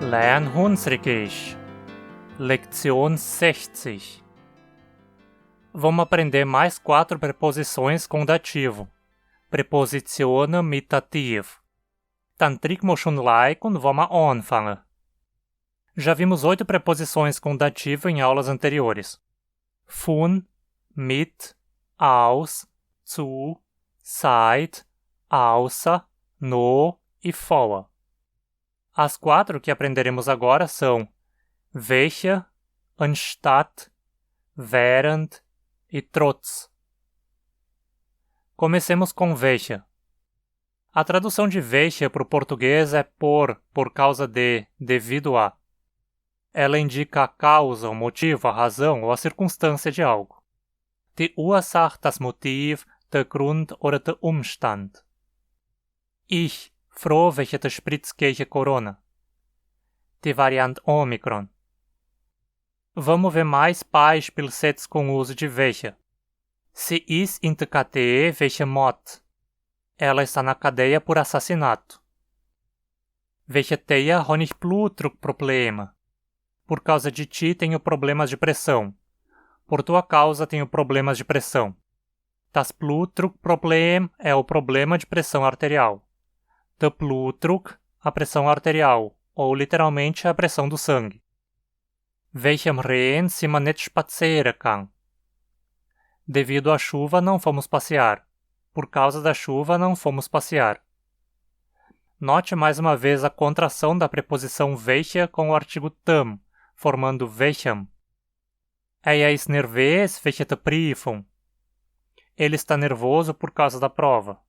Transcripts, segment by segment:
Lernhunsrikisch, Lektion 60. Vamos aprender mais 4 preposições com dativo. Prepositionen mit dativ. Dan tryk wir schon like und vamos anfangen. Já vimos 8 preposições com dativo em aulas anteriores. Von, mit, aus, zu, seit, außer, no e vor. As 4 que aprenderemos agora são welche, anstatt, während e trotz. Comecemos com welche. A tradução de welche para o português é por causa de, devido a. Ela indica a causa, o motivo, a razão ou a circunstância de algo. Die Ursache, das Motiv, der Grund oder der Umstand. Ich, froh welche der Spritzkirche Corona. Die Variante Omicron. Vamos ver mais Beispielssätze com o uso de welche. Sie ist in der KTE welche Mord. Ela está na cadeia por assassinato. Welche Teia habe ich Blutdruckprobleme. Por causa de ti tenho problemas de pressão. Por tua causa tenho problemas de pressão. Das Blutdruckproblem é o problema de pressão arterial. Der Blutdruck, a pressão arterial, ou literalmente a pressão do sangue. Welchem Regen sie man nicht spazieren kann. Devido à chuva não fomos passear. Por causa da chuva não fomos passear. Note mais uma vez a contração da preposição welche com o artigo tam, formando welchem. Er ist nervös wegen der Prüfung. Ele está nervoso por causa da prova.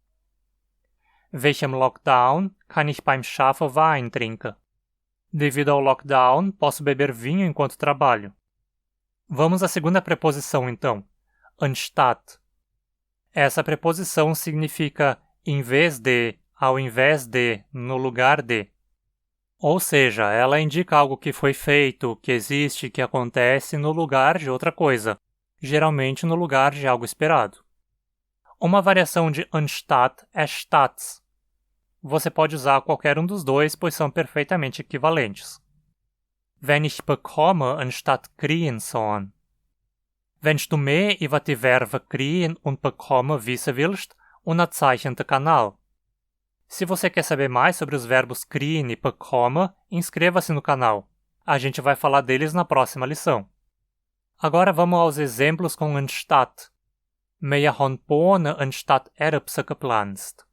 Welchem Lockdown kann ich beim Schaffen Wein trinken? Devido ao lockdown, posso beber vinho enquanto trabalho. Vamos à segunda preposição, então. Anstatt. Essa preposição significa em vez de, ao invés de, no lugar de. Ou seja, ela indica algo que foi feito, que existe, que acontece no lugar de outra coisa, geralmente no lugar de algo esperado. Uma variação de anstatt é statt. Você pode usar qualquer um dos dois, pois são perfeitamente equivalentes. Wenn ich bekomme anstatt kriegen sollen. Wenn du mehr über die Verben kriegen und bekommen wissen willst, unterzeichne Kanal. Se você quer saber mais sobre os verbos kriegen e bekommen, inscreva-se no canal. A gente vai falar deles na próxima lição. Agora vamos aos exemplos com anstatt. Wir haben Bohnen anstatt Erbsen gepflanzt.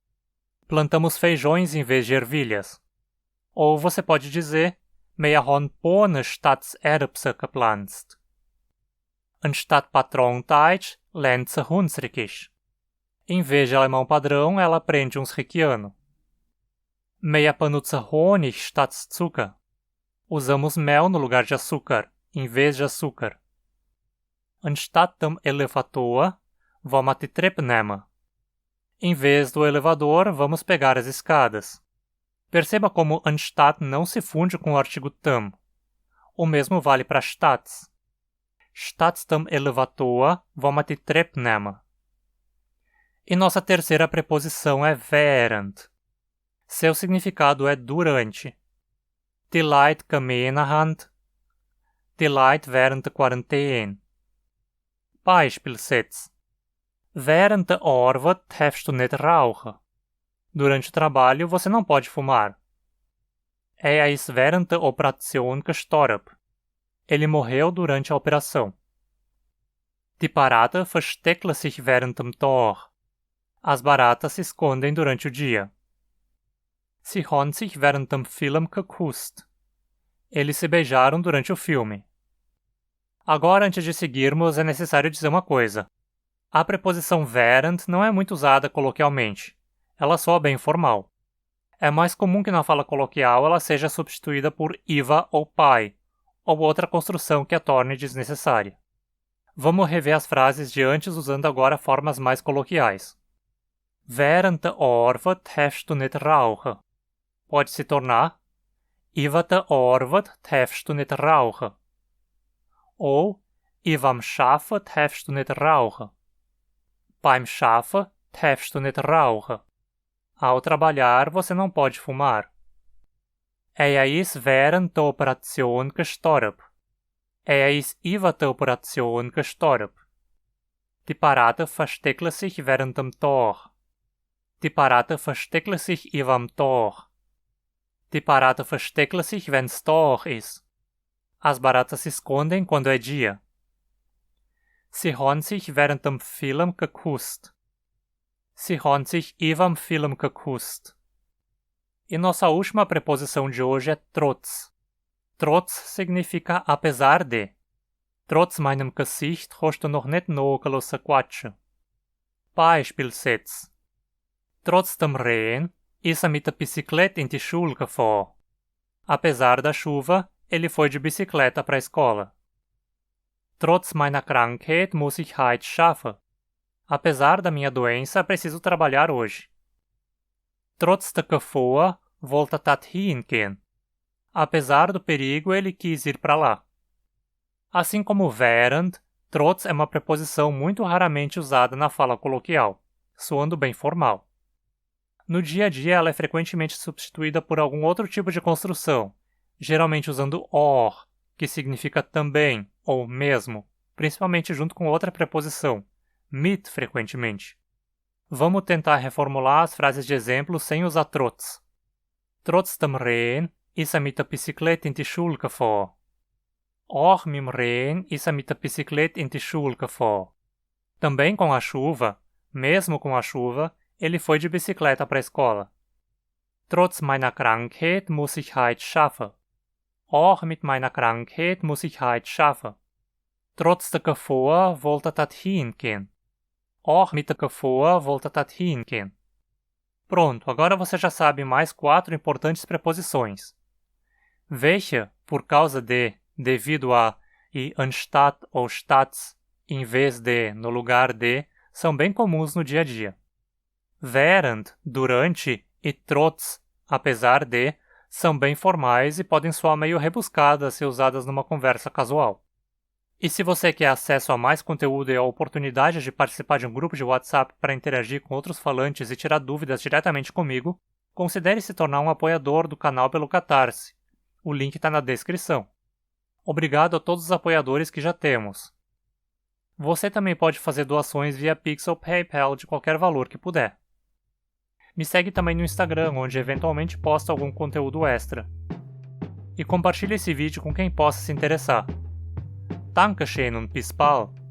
Plantamos feijões em vez de ervilhas. Ou você pode dizer Wir haben Bohnen statt Erbsen gepflanzt. Anstatt Patrondeutsch lernt sie Hunsrückisch. Em vez de alemão padrão, ela aprende Hunsrückiano. Wir benutzen Honig statt Zucker. Usamos mel no lugar de açúcar, em vez de açúcar. Anstatt dem Elevator, vamos die Treppe nehmen. Em vez do elevador, vamos pegar as escadas. Perceba como anstatt não se funde com o artigo tam. O mesmo vale para statt. Statt dem Elevator, vamos die Treppe nehmen. E nossa terceira preposição é während. Seu significado é durante. Die Leute gemeinhand. Die Leute während der Quarantäne. Beispielsätze. Während der Arbeit darfst du nicht rauchen. Durante o trabalho, você não pode fumar. Er ist während der Operation gestorben. Ele morreu durante a operação. Die Barata verstecken sich während dem Tag. As baratas se escondem durante o dia. Sie haben sich während dem Film geküsst. Eles se beijaram durante o filme. Agora, antes de seguirmos, é necessário dizer uma coisa. A preposição während não é muito usada coloquialmente. Ela soa bem formal. É mais comum que na fala coloquial ela seja substituída por iva ou pai, ou outra construção que a torne desnecessária. Vamos rever as frases de antes usando agora formas mais coloquiais. Während der Arbeit darfst du nicht rauchen. Pode se tornar Über der Arbeit darfst du nicht rauchen. Ou Überm Schaffen darfst du nicht rauchen. Beim Schaffen darfst du nicht rauchen. Ao trabalhar, você não pode fumar. is während der Operation gestorben. Is über der Operation gestorben. Die Parade versteckte sich während dem Tor. Die Parade versteckte sich überm Tor. Die Parade versteckte sich wenn's Tor ist. As baratas se escondem quando é dia. Sie haben sich während dem Film geküsst. Sie haben sich überm Film geküsst. E nossa última preposição de hoje é trotz. Trotz significa apesar de. Trotz meinem Gesicht hast du noch nicht nachgelassen quatschen. Beispielsätze. Trotz dem Regen ist mit der Bicicleta in die Schule gefahren. Apesar da chuva, ele foi de bicicleta para a escola. Trotz meiner Krankheit muss ich heute schaffen. Apesar da minha doença, preciso trabalhar hoje. Trotz der Gefahr wollte dat hingehen. Apesar do perigo, ele quis ir para lá. Assim como während, trotz é uma preposição muito raramente usada na fala coloquial, soando bem formal. No dia a dia, ela é frequentemente substituída por algum outro tipo de construção, geralmente usando or, que significa também ou mesmo, principalmente junto com outra preposição, mit frequentemente. Vamos tentar reformular as frases de exemplo sem usar trotz. Trotz dem Regen ist mit der Bicicleta in die Schule gefahren. Auch mit dem Regen ist mit der Bicicleta in die Schule gefahren. Também com a chuva, mesmo com a chuva, ele foi de bicicleta para a escola. Trotz meiner Krankheit muss ich heute schaffen. Auch mit meiner Krankheit muss ich heute schaffen. Trotz der Gefahr wollte dat hingehen. Auch mit der Gefahr wollte dat hingehen. Pronto, agora você já sabe mais 4 importantes preposições. Welche, por causa de, devido a, e anstatt ou statt, em vez de, no lugar de, são bem comuns no dia a dia. Während, durante, e trotz, apesar de, são bem formais e podem soar meio rebuscadas se usadas numa conversa casual. E se você quer acesso a mais conteúdo e a oportunidade de participar de um grupo de WhatsApp para interagir com outros falantes e tirar dúvidas diretamente comigo, considere se tornar um apoiador do canal pelo Catarse. O link está na descrição. Obrigado a todos os apoiadores que já temos. Você também pode fazer doações via Pix ou PayPal de qualquer valor que puder. Me segue também no Instagram, onde eventualmente posto algum conteúdo extra. E compartilhe esse vídeo com quem possa se interessar. Dankeschön und bis bald!